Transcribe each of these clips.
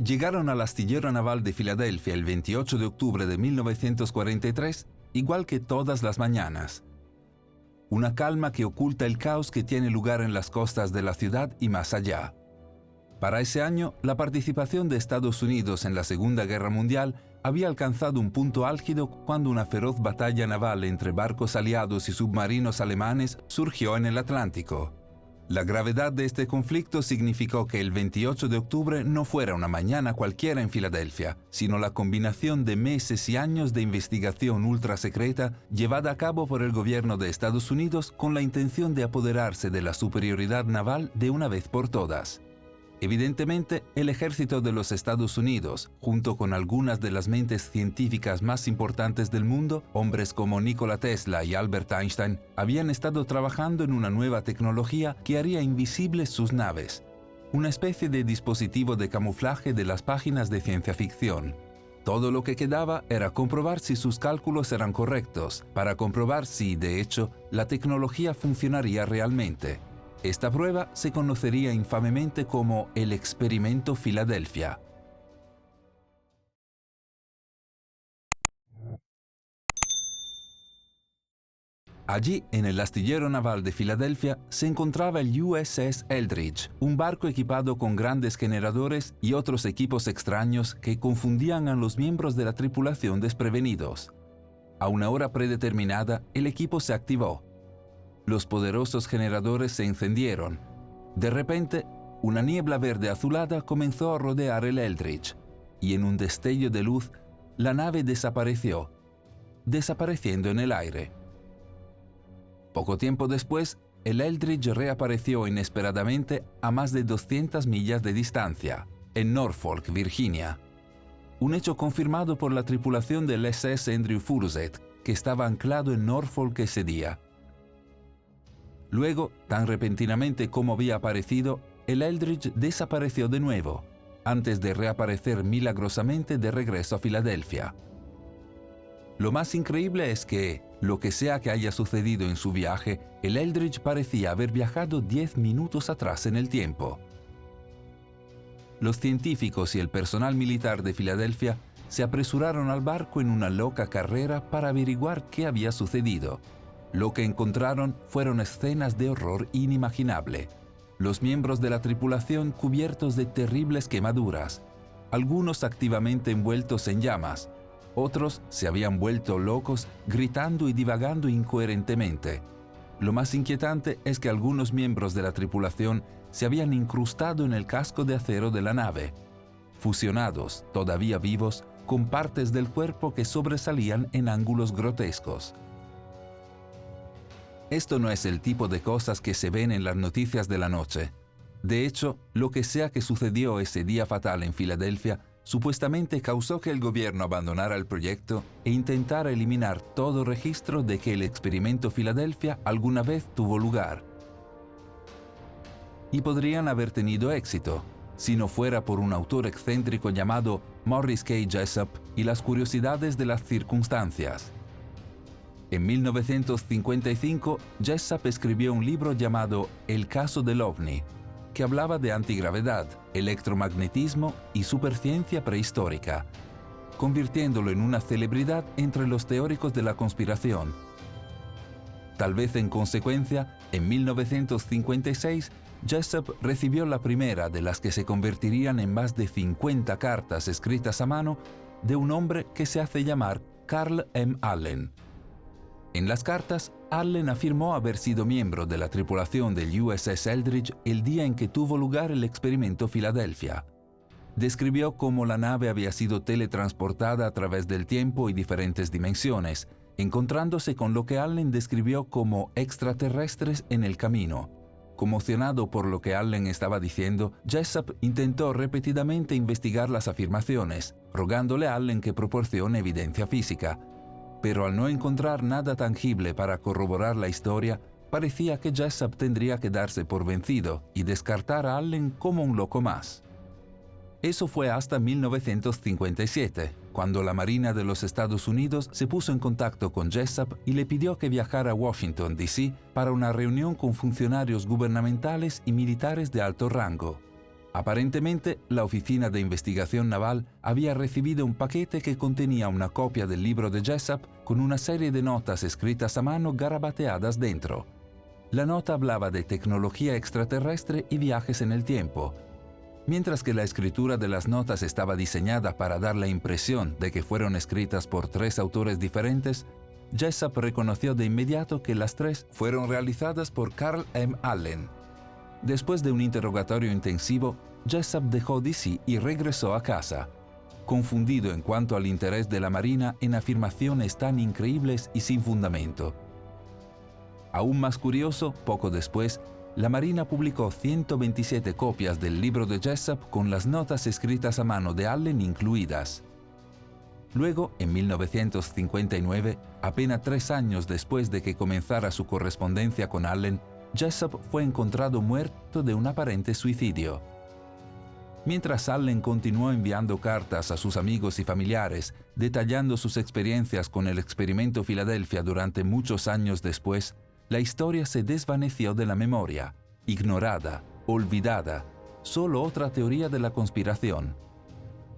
llegaron al astillero naval de Filadelfia el 28 de octubre de 1943, igual que todas las mañanas. Una calma que oculta el caos que tiene lugar en las costas de la ciudad y más allá. Para ese año, la participación de Estados Unidos en la Segunda Guerra Mundial había alcanzado un punto álgido cuando una feroz batalla naval entre barcos aliados y submarinos alemanes surgió en el Atlántico. La gravedad de este conflicto significó que el 28 de octubre no fuera una mañana cualquiera en Filadelfia, sino la combinación de meses y años de investigación ultrasecreta llevada a cabo por el gobierno de Estados Unidos con la intención de apoderarse de la superioridad naval de una vez por todas. Evidentemente, el ejército de los Estados Unidos, junto con algunas de las mentes científicas más importantes del mundo, hombres como Nikola Tesla y Albert Einstein, habían estado trabajando en una nueva tecnología que haría invisibles sus naves, una especie de dispositivo de camuflaje de las páginas de ciencia ficción. Todo lo que quedaba era comprobar si sus cálculos eran correctos, para comprobar si, de hecho, la tecnología funcionaría realmente. Esta prueba se conocería infamemente como el Experimento Filadelfia. Allí, en el astillero naval de Filadelfia, se encontraba el USS Eldridge, un barco equipado con grandes generadores y otros equipos extraños que confundían a los miembros de la tripulación desprevenidos. A una hora predeterminada, el equipo se activó. Los poderosos generadores se encendieron. De repente, una niebla verde azulada comenzó a rodear el Eldridge, y en un destello de luz, la nave desapareció, desapareciendo en el aire. Poco tiempo después, el Eldridge reapareció inesperadamente a más de 200 millas de distancia, en Norfolk, Virginia. Un hecho confirmado por la tripulación del SS Andrew Furuseth, que estaba anclado en Norfolk ese día. Luego, tan repentinamente como había aparecido, el Eldridge desapareció de nuevo, antes de reaparecer milagrosamente de regreso a Filadelfia. Lo más increíble es que, lo que sea que haya sucedido en su viaje, el Eldridge parecía haber viajado 10 minutos atrás en el tiempo. Los científicos y el personal militar de Filadelfia se apresuraron al barco en una loca carrera para averiguar qué había sucedido. Lo que encontraron fueron escenas de horror inimaginable. Los miembros de la tripulación cubiertos de terribles quemaduras, algunos activamente envueltos en llamas, otros se habían vuelto locos gritando y divagando incoherentemente. Lo más inquietante es que algunos miembros de la tripulación se habían incrustado en el casco de acero de la nave, fusionados, todavía vivos, con partes del cuerpo que sobresalían en ángulos grotescos. Esto no es el tipo de cosas que se ven en las noticias de la noche. De hecho, lo que sea que sucedió ese día fatal en Filadelfia, supuestamente causó que el gobierno abandonara el proyecto e intentara eliminar todo registro de que el experimento Filadelfia alguna vez tuvo lugar. Y podrían haber tenido éxito, si no fuera por un autor excéntrico llamado Morris K. Jessup y las curiosidades de las circunstancias. En 1955, Jessup escribió un libro llamado El caso del ovni, que hablaba de antigravedad, electromagnetismo y superciencia prehistórica, convirtiéndolo en una celebridad entre los teóricos de la conspiración. Tal vez en consecuencia, en 1956, Jessup recibió la primera de las que se convertirían en más de 50 cartas escritas a mano de un hombre que se hace llamar Carl M. Allen. En las cartas, Allen afirmó haber sido miembro de la tripulación del USS Eldridge el día en que tuvo lugar el experimento Filadelfia. Describió cómo la nave había sido teletransportada a través del tiempo y diferentes dimensiones, encontrándose con lo que Allen describió como extraterrestres en el camino. Conmocionado por lo que Allen estaba diciendo, Jessup intentó repetidamente investigar las afirmaciones, rogándole a Allen que proporcione evidencia física. Pero al no encontrar nada tangible para corroborar la historia, parecía que Jessup tendría que darse por vencido y descartar a Allen como un loco más. Eso fue hasta 1957, cuando la Marina de los Estados Unidos se puso en contacto con Jessup y le pidió que viajara a Washington, D.C. para una reunión con funcionarios gubernamentales y militares de alto rango. Aparentemente, la Oficina de Investigación Naval había recibido un paquete que contenía una copia del libro de Jessup con una serie de notas escritas a mano garabateadas dentro. La nota hablaba de tecnología extraterrestre y viajes en el tiempo. Mientras que la escritura de las notas estaba diseñada para dar la impresión de que fueron escritas por 3 autores diferentes, Jessup reconoció de inmediato que las 3 fueron realizadas por Carl M. Allen. Después de un interrogatorio intensivo, Jessup dejó DC y regresó a casa, confundido en cuanto al interés de la Marina en afirmaciones tan increíbles y sin fundamento. Aún más curioso, poco después, la Marina publicó 127 copias del libro de Jessup con las notas escritas a mano de Allen incluidas. Luego, en 1959, apenas 3 años después de que comenzara su correspondencia con Allen, Jessup fue encontrado muerto de un aparente suicidio. Mientras Allen continuó enviando cartas a sus amigos y familiares, detallando sus experiencias con el experimento Filadelfia durante muchos años después, la historia se desvaneció de la memoria, ignorada, olvidada, solo otra teoría de la conspiración.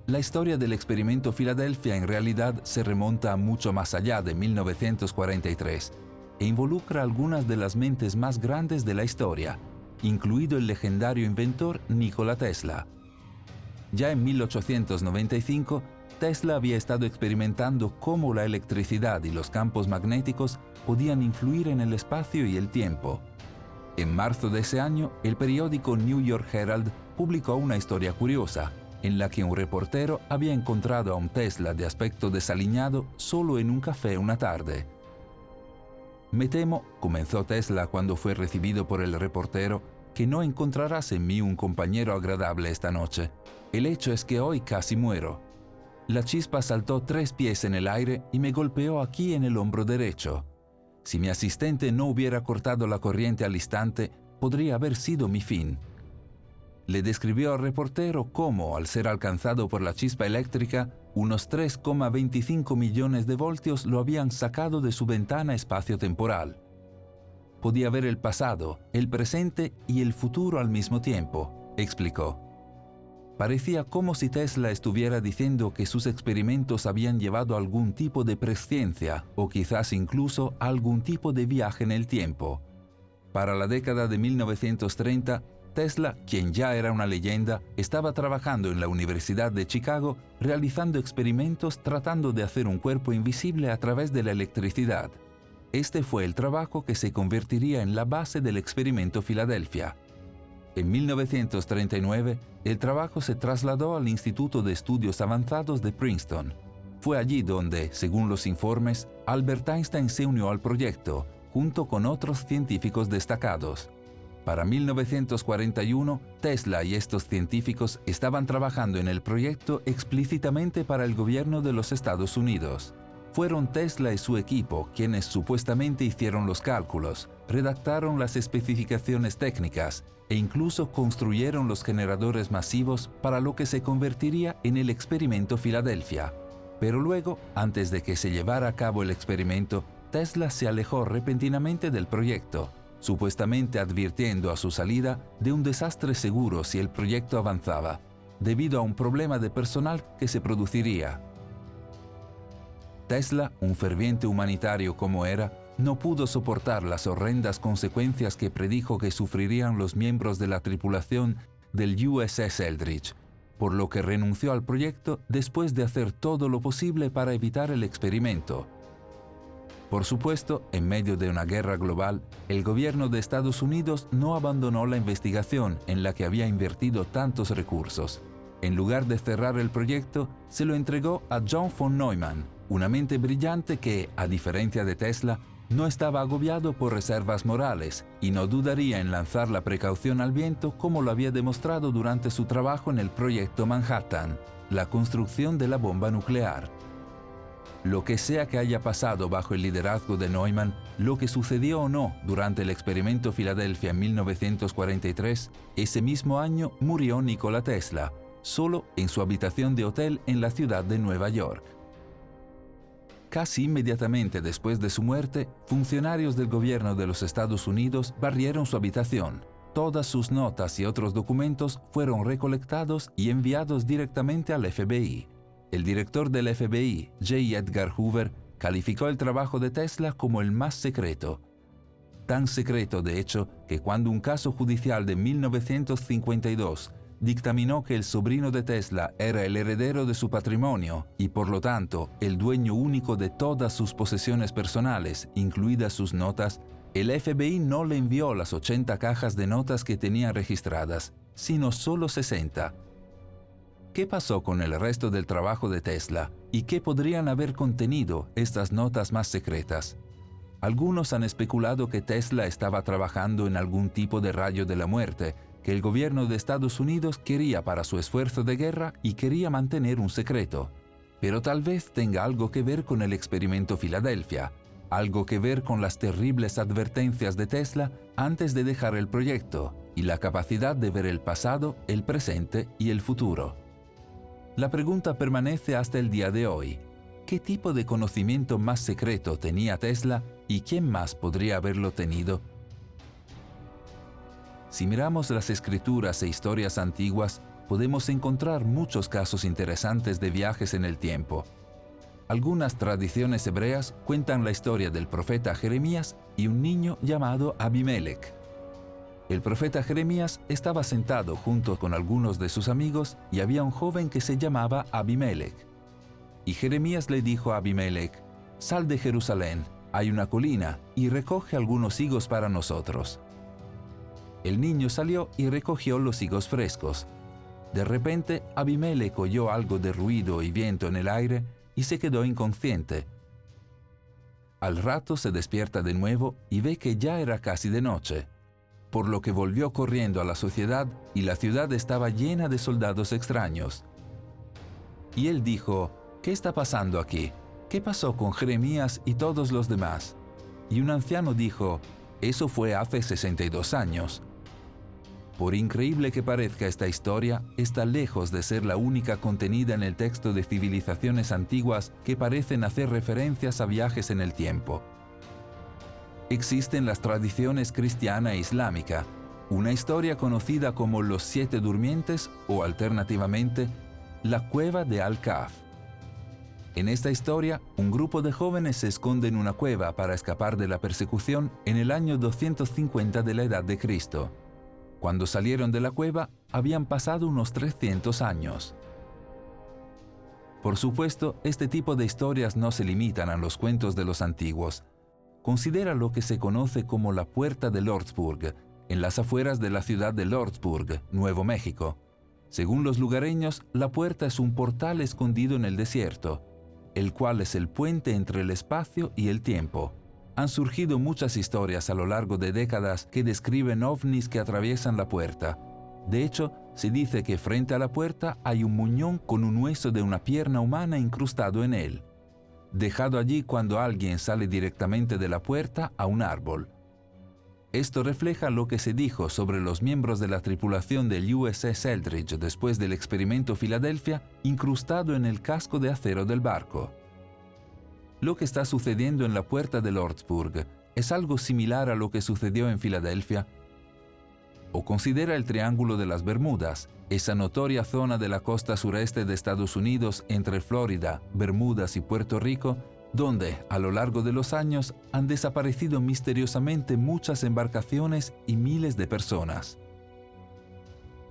La historia del experimento Filadelfia en realidad se remonta a mucho más allá de 1943 e involucra algunas de las mentes más grandes de la historia, incluido el legendario inventor Nikola Tesla. Ya en 1895, Tesla había estado experimentando cómo la electricidad y los campos magnéticos podían influir en el espacio y el tiempo. En marzo de ese año, el periódico New York Herald publicó una historia curiosa, en la que un reportero había encontrado a un Tesla de aspecto desaliñado solo en un café una tarde. «Me temo», comenzó Tesla cuando fue recibido por el reportero, «que no encontrarás en mí un compañero agradable esta noche. El hecho es que hoy casi muero. La chispa saltó 3 pies en el aire y me golpeó aquí en el hombro derecho. Si mi asistente no hubiera cortado la corriente al instante, podría haber sido mi fin». Le describió al reportero cómo, al ser alcanzado por la chispa eléctrica, unos 3,25 millones de voltios lo habían sacado de su ventana espacio-temporal. Podía ver el pasado, el presente y el futuro al mismo tiempo, explicó. Parecía como si Tesla estuviera diciendo que sus experimentos habían llevado a algún tipo de presciencia o quizás incluso a algún tipo de viaje en el tiempo. Para la década de 1930, Tesla, quien ya era una leyenda, estaba trabajando en la Universidad de Chicago realizando experimentos tratando de hacer un cuerpo invisible a través de la electricidad. Este fue el trabajo que se convertiría en la base del experimento Filadelfia. En 1939, el trabajo se trasladó al Instituto de Estudios Avanzados de Princeton. Fue allí donde, según los informes, Albert Einstein se unió al proyecto, junto con otros científicos destacados. Para 1941, Tesla y estos científicos estaban trabajando en el proyecto explícitamente para el gobierno de los Estados Unidos. Fueron Tesla y su equipo quienes supuestamente hicieron los cálculos, redactaron las especificaciones técnicas e incluso construyeron los generadores masivos para lo que se convertiría en el experimento Filadelfia. Pero luego, antes de que se llevara a cabo el experimento, Tesla se alejó repentinamente del proyecto, supuestamente advirtiendo a su salida de un desastre seguro si el proyecto avanzaba, debido a un problema de personal que se produciría. Tesla, un ferviente humanitario como era, no pudo soportar las horrendas consecuencias que predijo que sufrirían los miembros de la tripulación del USS Eldridge, por lo que renunció al proyecto después de hacer todo lo posible para evitar el experimento. Por supuesto, en medio de una guerra global, el gobierno de Estados Unidos no abandonó la investigación en la que había invertido tantos recursos. En lugar de cerrar el proyecto, se lo entregó a John von Neumann, una mente brillante que, a diferencia de Tesla, no estaba agobiado por reservas morales y no dudaría en lanzar la precaución al viento como lo había demostrado durante su trabajo en el proyecto Manhattan, la construcción de la bomba nuclear. Lo que sea que haya pasado bajo el liderazgo de Neumann, lo que sucedió o no durante el experimento Filadelfia en 1943, ese mismo año murió Nikola Tesla, solo en su habitación de hotel en la ciudad de Nueva York. Casi inmediatamente después de su muerte, funcionarios del gobierno de los Estados Unidos barrieron su habitación, todas sus notas y otros documentos fueron recolectados y enviados directamente al FBI. El director del FBI, J. Edgar Hoover, calificó el trabajo de Tesla como el más secreto. Tan secreto, de hecho, que cuando un caso judicial de 1952 dictaminó que el sobrino de Tesla era el heredero de su patrimonio y por lo tanto el dueño único de todas sus posesiones personales, incluidas sus notas, el FBI no le envió las 80 cajas de notas que tenía registradas, sino solo 60. ¿Qué pasó con el resto del trabajo de Tesla y qué podrían haber contenido estas notas más secretas? Algunos han especulado que Tesla estaba trabajando en algún tipo de rayo de la muerte que el gobierno de Estados Unidos quería para su esfuerzo de guerra y quería mantener un secreto. Pero tal vez tenga algo que ver con el experimento Filadelfia, algo que ver con las terribles advertencias de Tesla antes de dejar el proyecto y la capacidad de ver el pasado, el presente y el futuro. La pregunta permanece hasta el día de hoy. ¿Qué tipo de conocimiento más secreto tenía Tesla y quién más podría haberlo tenido? Si miramos las escrituras e historias antiguas, podemos encontrar muchos casos interesantes de viajes en el tiempo. Algunas tradiciones hebreas cuentan la historia del profeta Jeremías y un niño llamado Abimelech. El profeta Jeremías estaba sentado junto con algunos de sus amigos y había un joven que se llamaba Abimelech. Y Jeremías le dijo a Abimelech: «Sal de Jerusalén, hay una colina, y recoge algunos higos para nosotros». El niño salió y recogió los higos frescos. De repente, Abimelech oyó algo de ruido y viento en el aire y se quedó inconsciente. Al rato se despierta de nuevo y ve que ya era casi de noche, por lo que volvió corriendo a la ciudad y la ciudad estaba llena de soldados extraños. Y él dijo: «¿Qué está pasando aquí? ¿Qué pasó con Jeremías y todos los demás?». Y un anciano dijo: «Eso fue hace 62 años». Por increíble que parezca, esta historia está lejos de ser la única contenida en el texto de civilizaciones antiguas que parecen hacer referencias a viajes en el tiempo. Existen las tradiciones cristiana e islámica, una historia conocida como los 7 durmientes o alternativamente la cueva de Al-Kahf. En esta historia, un grupo de jóvenes se esconde en una cueva para escapar de la persecución en el año 250 de la Edad de Cristo. Cuando salieron de la cueva, habían pasado unos 300 años. Por supuesto, este tipo de historias no se limitan a los cuentos de los antiguos. Considera lo que se conoce como la Puerta de Lordsburg, en las afueras de la ciudad de Lordsburg, Nuevo México. Según los lugareños, la puerta es un portal escondido en el desierto, el cual es el puente entre el espacio y el tiempo. Han surgido muchas historias a lo largo de décadas que describen ovnis que atraviesan la puerta. De hecho, se dice que frente a la puerta hay un muñón con un hueso de una pierna humana incrustado en él, dejado allí cuando alguien sale directamente de la puerta a un árbol. Esto refleja lo que se dijo sobre los miembros de la tripulación del USS Eldridge después del experimento Filadelfia, incrustado en el casco de acero del barco. Lo que está sucediendo en la puerta de Lordsburg es algo similar a lo que sucedió en Filadelfia. O considera el Triángulo de las Bermudas, esa notoria zona de la costa sureste de Estados Unidos entre Florida, Bermudas y Puerto Rico, donde, a lo largo de los años, han desaparecido misteriosamente muchas embarcaciones y miles de personas.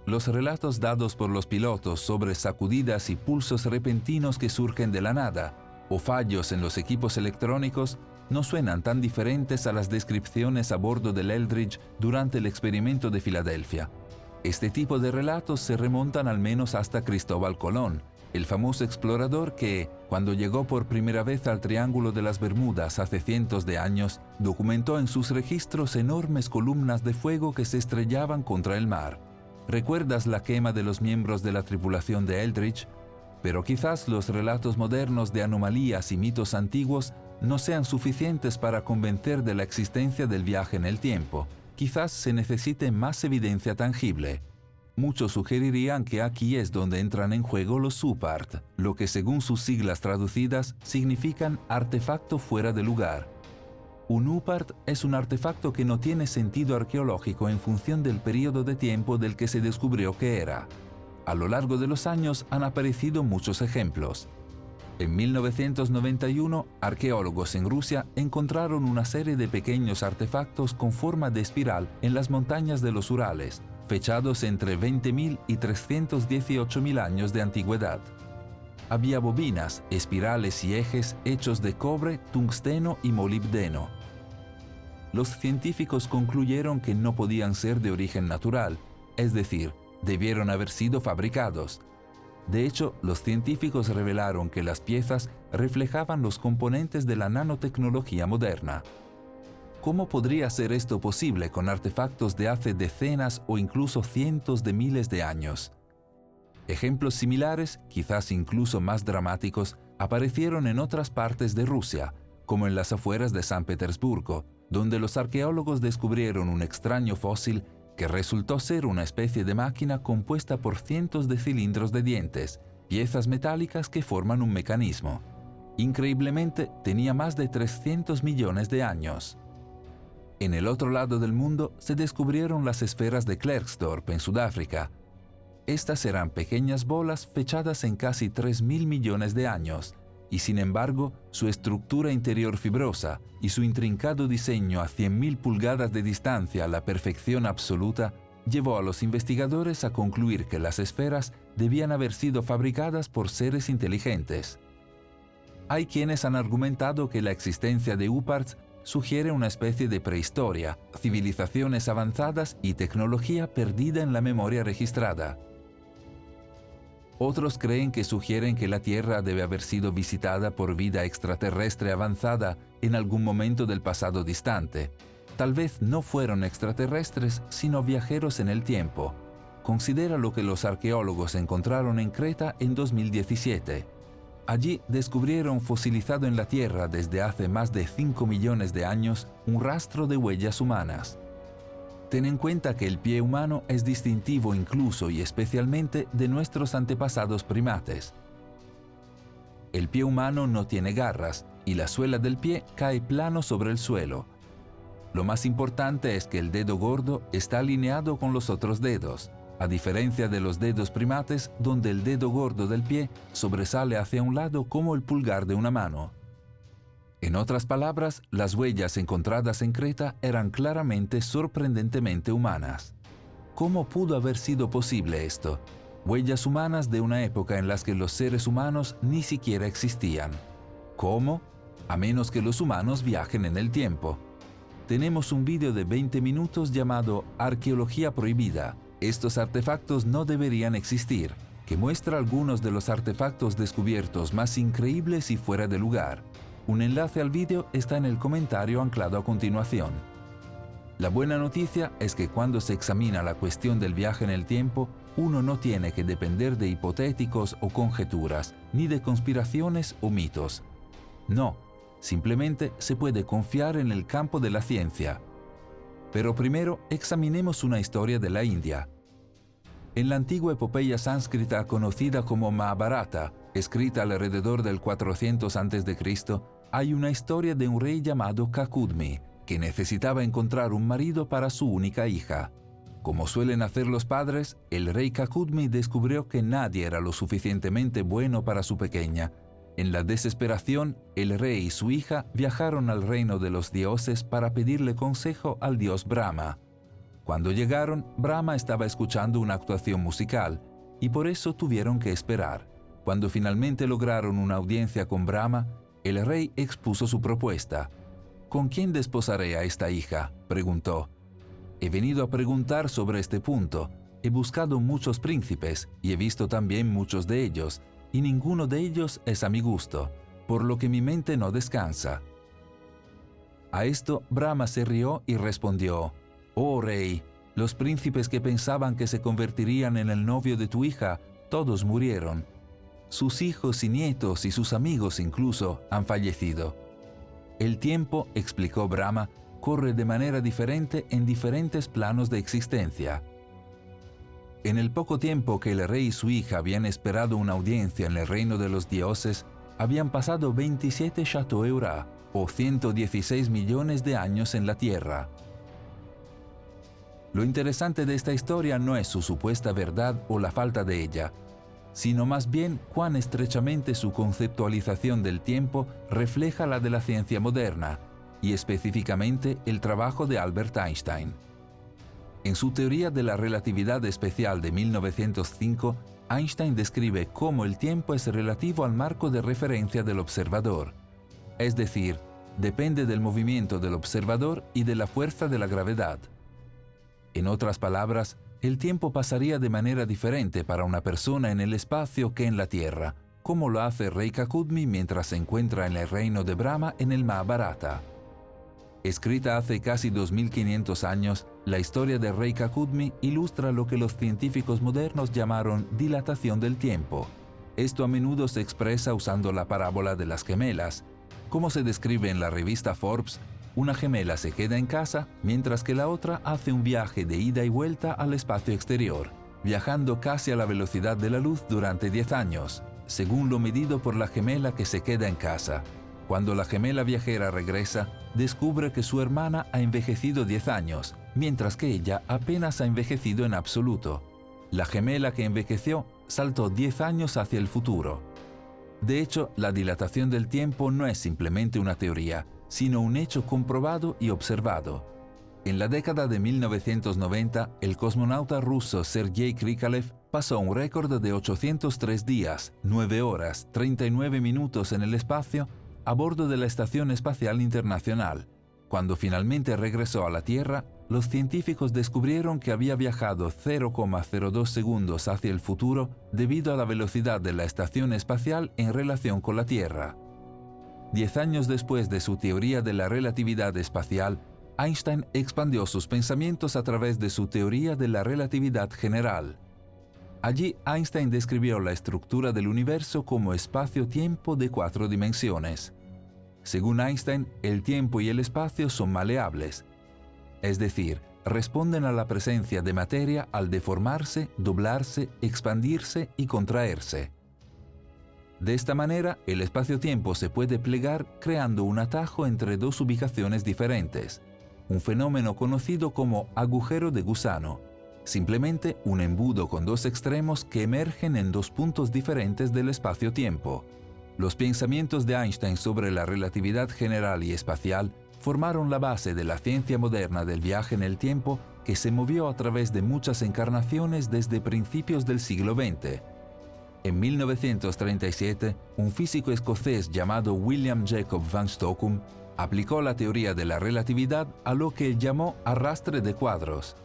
Los relatos dados por los pilotos sobre sacudidas y pulsos repentinos que surgen de la nada, o fallos en los equipos electrónicos, no suenan tan diferentes a las descripciones a bordo del Eldridge durante el experimento de Filadelfia. Este tipo de relatos se remontan al menos hasta Cristóbal Colón, el famoso explorador que, cuando llegó por primera vez al Triángulo de las Bermudas hace cientos de años, documentó en sus registros enormes columnas de fuego que se estrellaban contra el mar. ¿Recuerdas la quema de los miembros de la tripulación de Eldridge? Pero quizás los relatos modernos de anomalías y mitos antiguos no sean suficientes para convencer de la existencia del viaje en el tiempo. Quizás se necesite más evidencia tangible. Muchos sugerirían que aquí es donde entran en juego los SUPART, lo que según sus siglas traducidas significan artefacto fuera de lugar. Un UPART es un artefacto que no tiene sentido arqueológico en función del periodo de tiempo del que se descubrió que era. A lo largo de los años han aparecido muchos ejemplos. En 1991, arqueólogos en Rusia encontraron una serie de pequeños artefactos con forma de espiral en las montañas de los Urales, fechados entre 20.000 y 318.000 años de antigüedad. Había bobinas, espirales y ejes hechos de cobre, tungsteno y molibdeno. Los científicos concluyeron que no podían ser de origen natural, es decir, debieron haber sido fabricados. De hecho, los científicos revelaron que las piezas reflejaban los componentes de la nanotecnología moderna. ¿Cómo podría ser esto posible con artefactos de hace decenas o incluso cientos de miles de años? Ejemplos similares, quizás incluso más dramáticos, aparecieron en otras partes de Rusia, como en las afueras de San Petersburgo, donde los arqueólogos descubrieron un extraño fósil que resultó ser una especie de máquina compuesta por cientos de cilindros de dientes, piezas metálicas que forman un mecanismo. Increíblemente, tenía más de 300 millones de años. En el otro lado del mundo se descubrieron las esferas de Klerksdorp en Sudáfrica. Estas eran pequeñas bolas fechadas en casi 3.000 millones de años, y sin embargo, su estructura interior fibrosa y su intrincado diseño a 100.000 pulgadas de distancia a la perfección absoluta llevó a los investigadores a concluir que las esferas debían haber sido fabricadas por seres inteligentes. Hay quienes han argumentado que la existencia de UPARTs sugiere una especie de prehistoria, civilizaciones avanzadas y tecnología perdida en la memoria registrada. Otros creen que sugieren que la Tierra debe haber sido visitada por vida extraterrestre avanzada en algún momento del pasado distante. Tal vez no fueron extraterrestres, sino viajeros en el tiempo. Considera lo que los arqueólogos encontraron en Creta en 2017. Allí descubrieron fosilizado en la Tierra desde hace más de 5 millones de años un rastro de huellas humanas. Ten en cuenta que el pie humano es distintivo incluso y especialmente de nuestros antepasados primates. El pie humano no tiene garras y la suela del pie cae plano sobre el suelo. Lo más importante es que el dedo gordo está alineado con los otros dedos, a diferencia de los dedos primates donde el dedo gordo del pie sobresale hacia un lado como el pulgar de una mano. En otras palabras, las huellas encontradas en Creta eran claramente sorprendentemente humanas. ¿Cómo pudo haber sido posible esto? Huellas humanas de una época en las que los seres humanos ni siquiera existían. ¿Cómo? A menos que los humanos viajen en el tiempo. Tenemos un vídeo de 20 minutos llamado Arqueología Prohibida. Estos artefactos no deberían existir, que muestra algunos de los artefactos descubiertos más increíbles y fuera de lugar. Un enlace al vídeo está en el comentario anclado a continuación. La buena noticia es que cuando se examina la cuestión del viaje en el tiempo, uno no tiene que depender de hipotéticos o conjeturas, ni de conspiraciones o mitos. No, simplemente se puede confiar en el campo de la ciencia. Pero primero examinemos una historia de la India. En la antigua epopeya sánscrita conocida como Mahabharata, escrita alrededor del 400 a.C., hay una historia de un rey llamado Kakudmi, que necesitaba encontrar un marido para su única hija. Como suelen hacer los padres, el rey Kakudmi descubrió que nadie era lo suficientemente bueno para su pequeña. En la desesperación, el rey y su hija viajaron al reino de los dioses para pedirle consejo al dios Brahma. Cuando llegaron, Brahma estaba escuchando una actuación musical, y por eso tuvieron que esperar. Cuando finalmente lograron una audiencia con Brahma, el rey expuso su propuesta. ¿Con quién desposaré a esta hija?, preguntó. He venido a preguntar sobre este punto. He buscado muchos príncipes y he visto también muchos de ellos, y ninguno de ellos es a mi gusto, por lo que mi mente no descansa. A esto Brahma se rió y respondió: «Oh rey, los príncipes que pensaban que se convertirían en el novio de tu hija, todos murieron. Sus hijos y nietos y sus amigos incluso han fallecido. El tiempo, explicó Brahma, corre de manera diferente en diferentes planos de existencia. En el poco tiempo que el rey y su hija habían esperado una audiencia en el reino de los dioses, habían pasado 27 Chateau'Eura, o 116 millones de años en la Tierra. Lo interesante de esta historia no es su supuesta verdad o la falta de ella, sino más bien cuán estrechamente su conceptualización del tiempo refleja la de la ciencia moderna, y específicamente el trabajo de Albert Einstein. En su teoría de la relatividad especial de 1905, Einstein describe cómo el tiempo es relativo al marco de referencia del observador, es decir, depende del movimiento del observador y de la fuerza de la gravedad. En otras palabras, el tiempo pasaría de manera diferente para una persona en el espacio que en la Tierra, como lo hace Reika Kudmi mientras se encuentra en el reino de Brahma en el Mahabharata. Escrita hace casi 2500 años, la historia de Reika Kudmi ilustra lo que los científicos modernos llamaron dilatación del tiempo. Esto a menudo se expresa usando la parábola de las gemelas. Como se describe en la revista Forbes, una gemela se queda en casa mientras que la otra hace un viaje de ida y vuelta al espacio exterior, viajando casi a la velocidad de la luz durante 10 años, según lo medido por la gemela que se queda en casa. Cuando la gemela viajera regresa, descubre que su hermana ha envejecido 10 años, mientras que ella apenas ha envejecido en absoluto. La gemela que envejeció saltó 10 años hacia el futuro. De hecho, la dilatación del tiempo no es simplemente una teoría, sino un hecho comprobado y observado. En la década de 1990, el cosmonauta ruso Sergei Krikalev pasó un récord de 803 días, 9 horas, 39 minutos en el espacio a bordo de la Estación Espacial Internacional. Cuando finalmente regresó a la Tierra, los científicos descubrieron que había viajado 0,02 segundos hacia el futuro debido a la velocidad de la estación espacial en relación con la Tierra. 10 años después de su teoría de la relatividad espacial, Einstein expandió sus pensamientos a través de su teoría de la relatividad general. Allí, Einstein describió la estructura del universo como espacio-tiempo de 4 dimensiones. Según Einstein, el tiempo y el espacio son maleables, es decir, responden a la presencia de materia al deformarse, doblarse, expandirse y contraerse. De esta manera, el espacio-tiempo se puede plegar creando un atajo entre dos ubicaciones diferentes, un fenómeno conocido como agujero de gusano, simplemente un embudo con dos extremos que emergen en dos puntos diferentes del espacio-tiempo. Los pensamientos de Einstein sobre la relatividad general y espacial formaron la base de la ciencia moderna del viaje en el tiempo que se movió a través de muchas encarnaciones desde principios del siglo XX. En 1937, un físico escocés llamado William Jacob van Stockum aplicó la teoría de la relatividad a lo que él llamó arrastre de cuadros.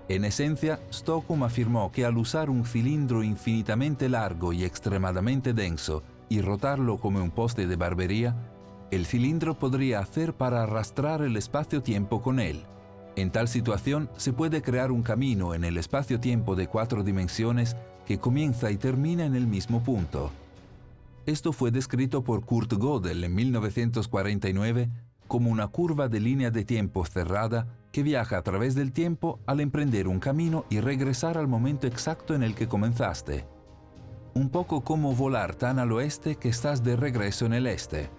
En esencia, Stockum afirmó que al usar un cilindro infinitamente largo y extremadamente denso y rotarlo como un poste de barbería, el cilindro podría hacer para arrastrar el espacio-tiempo con él. En tal situación, se puede crear un camino en el espacio-tiempo de 4 dimensiones que comienza y termina en el mismo punto. Esto fue descrito por Kurt Gödel en 1949 como una curva de línea de tiempo cerrada que viaja a través del tiempo al emprender un camino y regresar al momento exacto en el que comenzaste. Un poco como volar tan al oeste que estás de regreso en el este.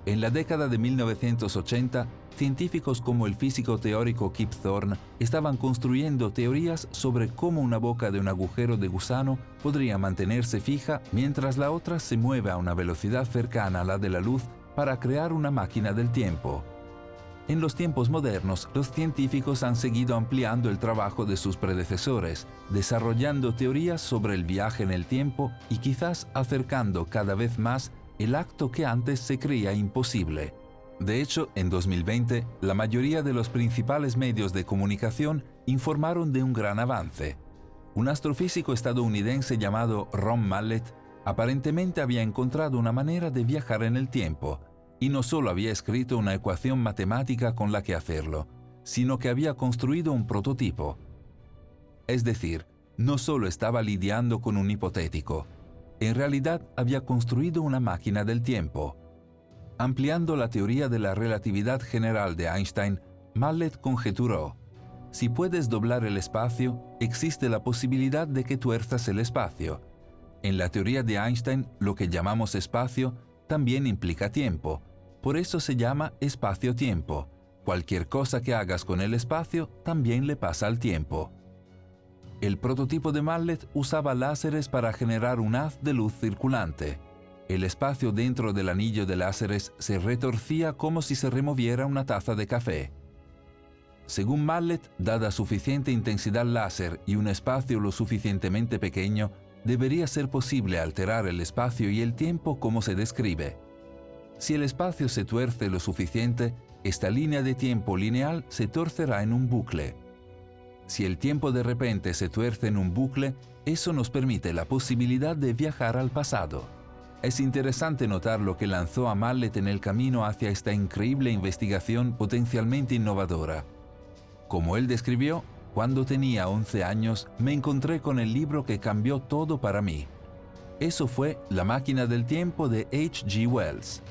En la década de 1980, científicos como el físico teórico Kip Thorne estaban construyendo teorías sobre cómo una boca de un agujero de gusano podría mantenerse fija mientras la otra se mueve a una velocidad cercana a la de la luz para crear una máquina del tiempo. En los tiempos modernos, los científicos han seguido ampliando el trabajo de sus predecesores, desarrollando teorías sobre el viaje en el tiempo y quizás acercando cada vez más el acto que antes se creía imposible. De hecho, en 2020, la mayoría de los principales medios de comunicación informaron de un gran avance. Un astrofísico estadounidense llamado Ron Mallett aparentemente había encontrado una manera de viajar en el tiempo, y no solo había escrito una ecuación matemática con la que hacerlo, sino que había construido un prototipo. Es decir, no solo estaba lidiando con un hipotético, en realidad había construido una máquina del tiempo. Ampliando la teoría de la relatividad general de Einstein, Mallett conjeturó: si puedes doblar el espacio, existe la posibilidad de que tuerzas el espacio. En la teoría de Einstein, lo que llamamos espacio también implica tiempo, Por eso se llama espacio-tiempo. Cualquier cosa que hagas con el espacio también le pasa al tiempo. El prototipo de Mallet usaba láseres para generar un haz de luz circulante. El espacio dentro del anillo de láseres se retorcía como si se removiera una taza de café. Según Mallet, dada suficiente intensidad láser y un espacio lo suficientemente pequeño, debería ser posible alterar el espacio y el tiempo como se describe. Si el espacio se tuerce lo suficiente, esta línea de tiempo lineal se torcerá en un bucle. Si el tiempo de repente se tuerce en un bucle, eso nos permite la posibilidad de viajar al pasado. Es interesante notar lo que lanzó a Mallet en el camino hacia esta increíble investigación potencialmente innovadora. Como él describió, cuando tenía 11 años me encontré con el libro que cambió todo para mí. Eso fue La máquina del tiempo de H.G. Wells.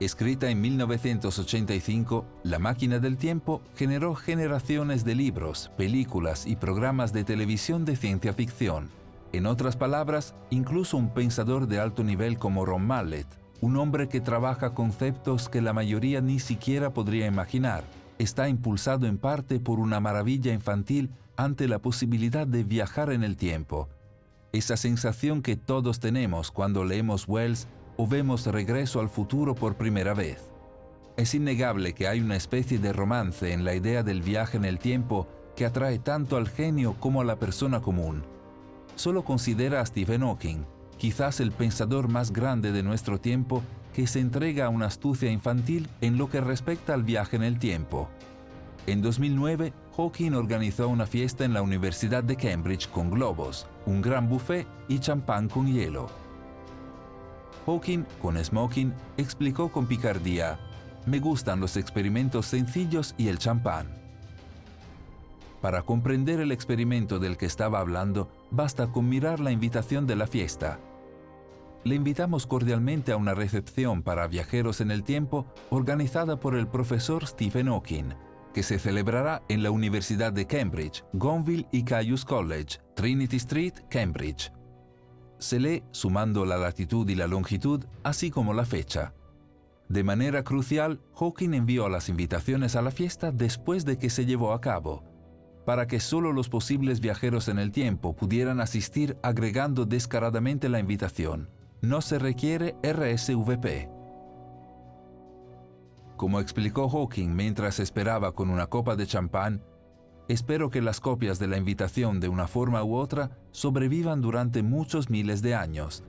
Escrita en 1985, La máquina del tiempo generó generaciones de libros, películas y programas de televisión de ciencia ficción. En otras palabras, incluso un pensador de alto nivel como Ron Mallet, un hombre que trabaja conceptos que la mayoría ni siquiera podría imaginar, está impulsado en parte por una maravilla infantil ante la posibilidad de viajar en el tiempo. Esa sensación que todos tenemos cuando leemos Wells o vemos Regreso al futuro por primera vez. Es innegable que hay una especie de romance en la idea del viaje en el tiempo que atrae tanto al genio como a la persona común. Solo considera a Stephen Hawking, quizás el pensador más grande de nuestro tiempo, que se entrega a una astucia infantil en lo que respecta al viaje en el tiempo. En 2009, Hawking organizó una fiesta en la Universidad de Cambridge con globos, un gran buffet y champán con hielo. Hawking, con smoking, explicó con picardía: «Me gustan los experimentos sencillos y el champán». Para comprender el experimento del que estaba hablando, basta con mirar la invitación de la fiesta. Le invitamos cordialmente a una recepción para viajeros en el tiempo organizada por el profesor Stephen Hawking, que se celebrará en la Universidad de Cambridge, Gonville y Caius College, Trinity Street, Cambridge. Se lee sumando la latitud y la longitud, así como la fecha. De manera crucial, Hawking envió las invitaciones a la fiesta después de que se llevó a cabo, para que solo los posibles viajeros en el tiempo pudieran asistir agregando descaradamente la invitación. No se requiere RSVP. Como explicó Hawking mientras esperaba con una copa de champán, espero que las copias de la invitación de una forma u otra sobrevivan durante muchos miles de años.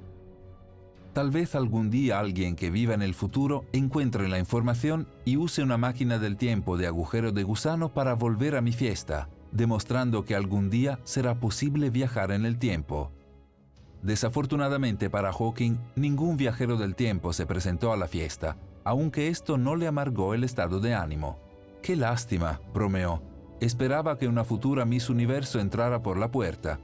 Tal vez algún día alguien que viva en el futuro encuentre la información y use una máquina del tiempo de agujero de gusano para volver a mi fiesta, demostrando que algún día será posible viajar en el tiempo. Desafortunadamente para Hawking, ningún viajero del tiempo se presentó a la fiesta, aunque esto no le amargó el estado de ánimo. «Qué lástima», bromeó. «Esperaba que una futura Miss Universo entrara por la puerta».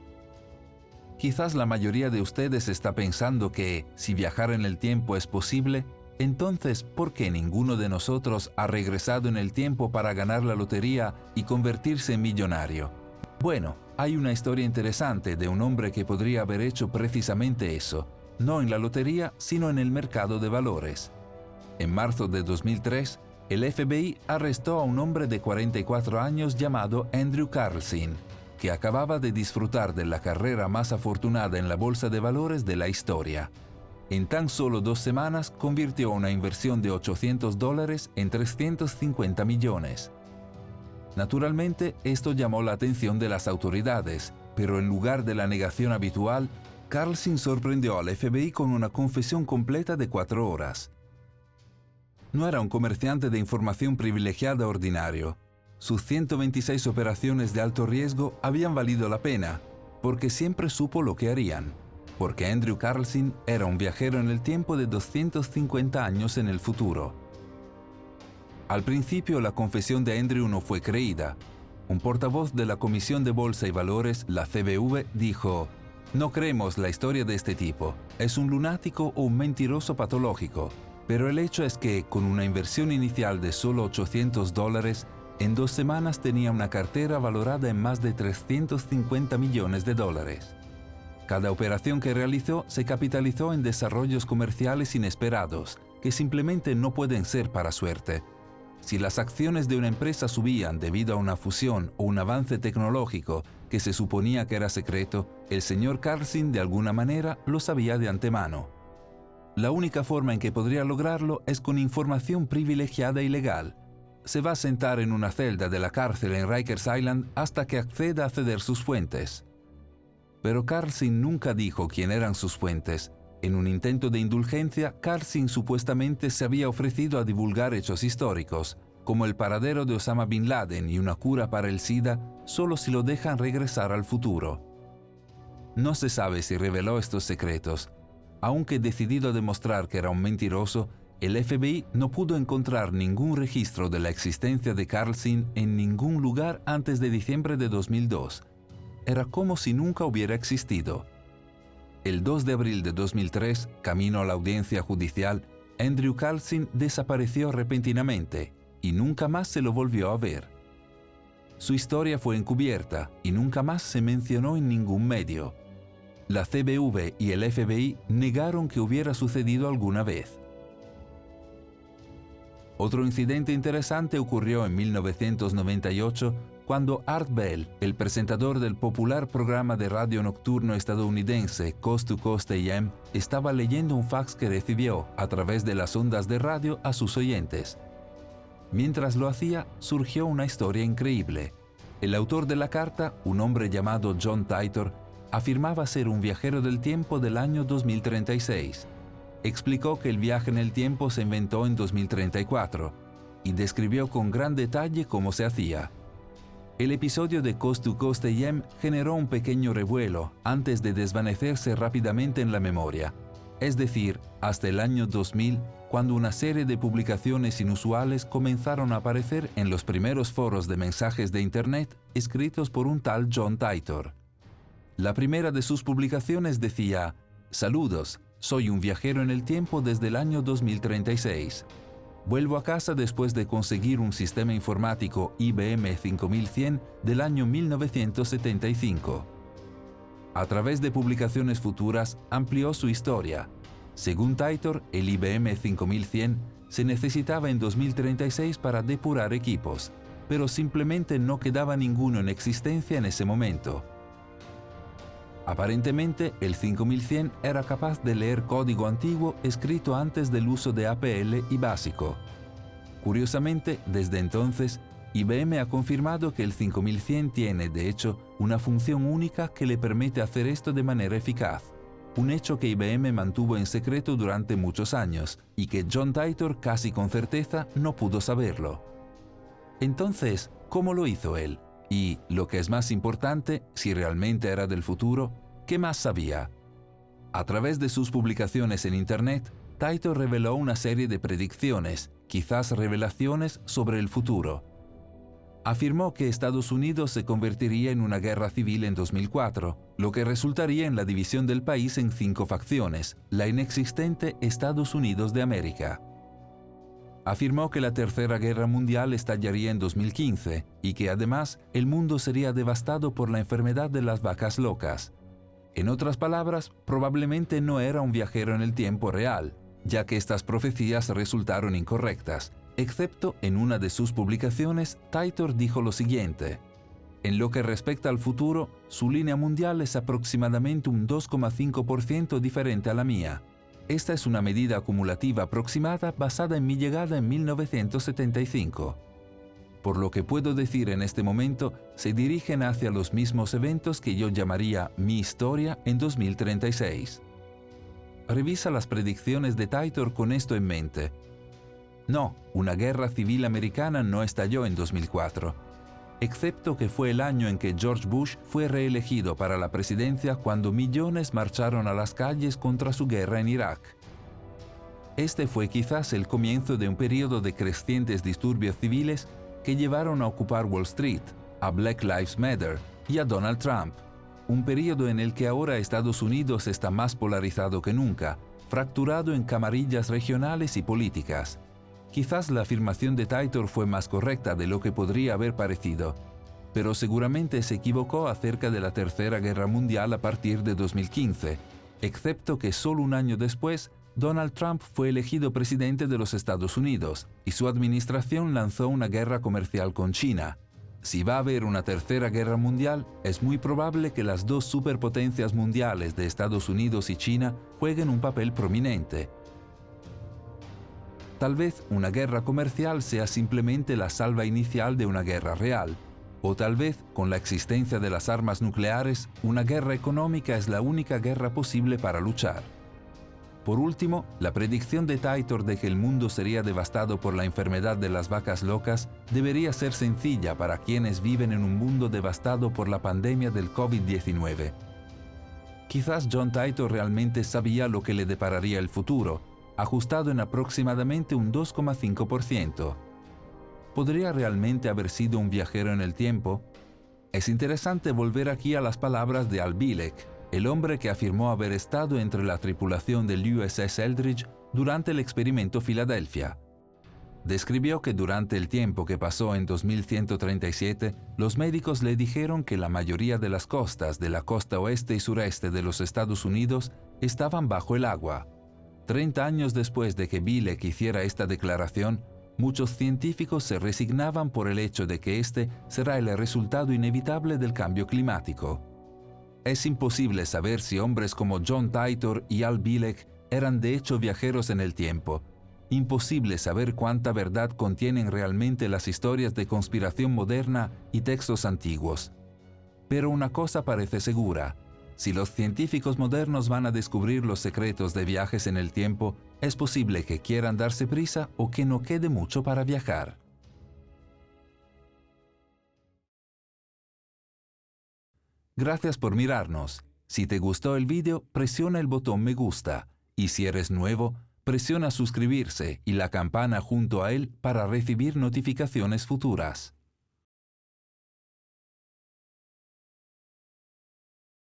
Quizás la mayoría de ustedes está pensando que, si viajar en el tiempo es posible, entonces, ¿por qué ninguno de nosotros ha regresado en el tiempo para ganar la lotería y convertirse en millonario? Bueno, hay una historia interesante de un hombre que podría haber hecho precisamente eso, no en la lotería, sino en el mercado de valores. En marzo de 2003, el FBI arrestó a un hombre de 44 años llamado Andrew Carlson, que acababa de disfrutar de la carrera más afortunada en la bolsa de valores de la historia. En tan solo 2 semanas convirtió una inversión de $800 en 350 millones. Naturalmente, esto llamó la atención de las autoridades, pero en lugar de la negación habitual, Carlson sorprendió al FBI con una confesión completa de 4 horas. No era un comerciante de información privilegiada ordinario. Sus 126 operaciones de alto riesgo habían valido la pena, porque siempre supo lo que harían, porque Andrew Carlson era un viajero en el tiempo de 250 años en el futuro. Al principio, la confesión de Andrew no fue creída. Un portavoz de la Comisión de Bolsa y Valores, la CBV, dijo: «No creemos la historia de este tipo. Es un lunático o un mentiroso patológico». Pero el hecho es que, con una inversión inicial de solo $800, en 2 semanas tenía una cartera valorada en más de 350 millones de dólares. Cada operación que realizó se capitalizó en desarrollos comerciales inesperados, que simplemente no pueden ser para suerte. Si las acciones de una empresa subían debido a una fusión o un avance tecnológico que se suponía que era secreto, el señor Carlson de alguna manera lo sabía de antemano. La única forma en que podría lograrlo es con información privilegiada y legal. Se va a sentar en una celda de la cárcel en Rikers Island hasta que acceda a ceder sus fuentes. Pero Carlson nunca dijo quién eran sus fuentes. En un intento de indulgencia, Carlson supuestamente se había ofrecido a divulgar hechos históricos, como el paradero de Osama Bin Laden y una cura para el SIDA, solo si lo dejan regresar al futuro. No se sabe si reveló estos secretos. Aunque decidido a demostrar que era un mentiroso, el FBI no pudo encontrar ningún registro de la existencia de Carlson en ningún lugar antes de diciembre de 2002. Era como si nunca hubiera existido. El 2 de abril de 2003, camino a la audiencia judicial, Andrew Carlson desapareció repentinamente y nunca más se lo volvió a ver. Su historia fue encubierta y nunca más se mencionó en ningún medio. La CBV y el FBI negaron que hubiera sucedido alguna vez. Otro incidente interesante ocurrió en 1998 cuando Art Bell, el presentador del popular programa de radio nocturno estadounidense Coast to Coast AM, estaba leyendo un fax que recibió a través de las ondas de radio a sus oyentes. Mientras lo hacía, surgió una historia increíble. El autor de la carta, un hombre llamado John Titor, afirmaba ser un viajero del tiempo del año 2036. Explicó que el viaje en el tiempo se inventó en 2034 y describió con gran detalle cómo se hacía. El episodio de Coast to Coast AM generó un pequeño revuelo antes de desvanecerse rápidamente en la memoria, es decir, hasta el año 2000, cuando una serie de publicaciones inusuales comenzaron a aparecer en los primeros foros de mensajes de Internet escritos por un tal John Titor. La primera de sus publicaciones decía: «Saludos, soy un viajero en el tiempo desde el año 2036. Vuelvo a casa después de conseguir un sistema informático IBM 5100 del año 1975». A través de publicaciones futuras amplió su historia. Según Titor, el IBM 5100 se necesitaba en 2036 para depurar equipos, pero simplemente no quedaba ninguno en existencia en ese momento. Aparentemente, el 5100 era capaz de leer código antiguo escrito antes del uso de APL y BASICO. Curiosamente, desde entonces, IBM ha confirmado que el 5100 tiene, de hecho, una función única que le permite hacer esto de manera eficaz, un hecho que IBM mantuvo en secreto durante muchos años y que John Titor casi con certeza no pudo saberlo. Entonces, ¿cómo lo hizo él? Y, lo que es más importante, si realmente era del futuro, ¿qué más sabía? A través de sus publicaciones en Internet, Titor reveló una serie de predicciones, quizás revelaciones sobre el futuro. Afirmó que Estados Unidos se convertiría en una guerra civil en 2004, lo que resultaría en la división del país en 5 facciones, la inexistente Estados Unidos de América. Afirmó que la Tercera Guerra Mundial estallaría en 2015 y que además el mundo sería devastado por la enfermedad de las vacas locas. En otras palabras, probablemente no era un viajero en el tiempo real, ya que estas profecías resultaron incorrectas, excepto en una de sus publicaciones. Titor dijo lo siguiente: «En lo que respecta al futuro, su línea mundial es aproximadamente un 2,5% diferente a la mía. Esta es una medida acumulativa aproximada basada en mi llegada en 1975. Por lo que puedo decir en este momento, se dirigen hacia los mismos eventos que yo llamaría mi historia en 2036. Revisa las predicciones de Titor con esto en mente. No, una guerra civil americana no estalló en 2004, excepto que fue el año en que George Bush fue reelegido para la presidencia cuando millones marcharon a las calles contra su guerra en Irak. Este fue quizás el comienzo de un periodo de crecientes disturbios civiles que llevaron a ocupar Wall Street, a Black Lives Matter y a Donald Trump, un periodo en el que ahora Estados Unidos está más polarizado que nunca, fracturado en camarillas regionales y políticas. Quizás la afirmación de Titor fue más correcta de lo que podría haber parecido, pero seguramente se equivocó acerca de la Tercera Guerra Mundial a partir de 2015, excepto que solo un año después, Donald Trump fue elegido presidente de los Estados Unidos y su administración lanzó una guerra comercial con China. Si va a haber una tercera guerra mundial, es muy probable que las dos superpotencias mundiales de Estados Unidos y China jueguen un papel prominente. Tal vez una guerra comercial sea simplemente la salva inicial de una guerra real, o tal vez, con la existencia de las armas nucleares, una guerra económica es la única guerra posible para luchar. Por último, la predicción de Titor de que el mundo sería devastado por la enfermedad de las vacas locas debería ser sencilla para quienes viven en un mundo devastado por la pandemia del COVID-19. Quizás John Titor realmente sabía lo que le depararía el futuro, ajustado en aproximadamente un 2,5%. ¿Podría realmente haber sido un viajero en el tiempo? Es interesante volver aquí a las palabras de Al Bielek, el hombre que afirmó haber estado entre la tripulación del USS Eldridge durante el experimento Filadelfia. Describió que durante el tiempo que pasó en 2137, los médicos le dijeron que la mayoría de las costas de la costa oeste y sureste de los Estados Unidos estaban bajo el agua. 30 años después de que Bielek hiciera esta declaración, muchos científicos se resignaban por el hecho de que este será el resultado inevitable del cambio climático. Es imposible saber si hombres como John Titor y Al Bielek eran de hecho viajeros en el tiempo. Imposible saber cuánta verdad contienen realmente las historias de conspiración moderna y textos antiguos. Pero una cosa parece segura: si los científicos modernos van a descubrir los secretos de viajes en el tiempo, es posible que quieran darse prisa o que no quede mucho para viajar. Gracias por mirarnos. Si te gustó el vídeo, presiona el botón me gusta. Y si eres nuevo, presiona suscribirse y la campana junto a él para recibir notificaciones futuras.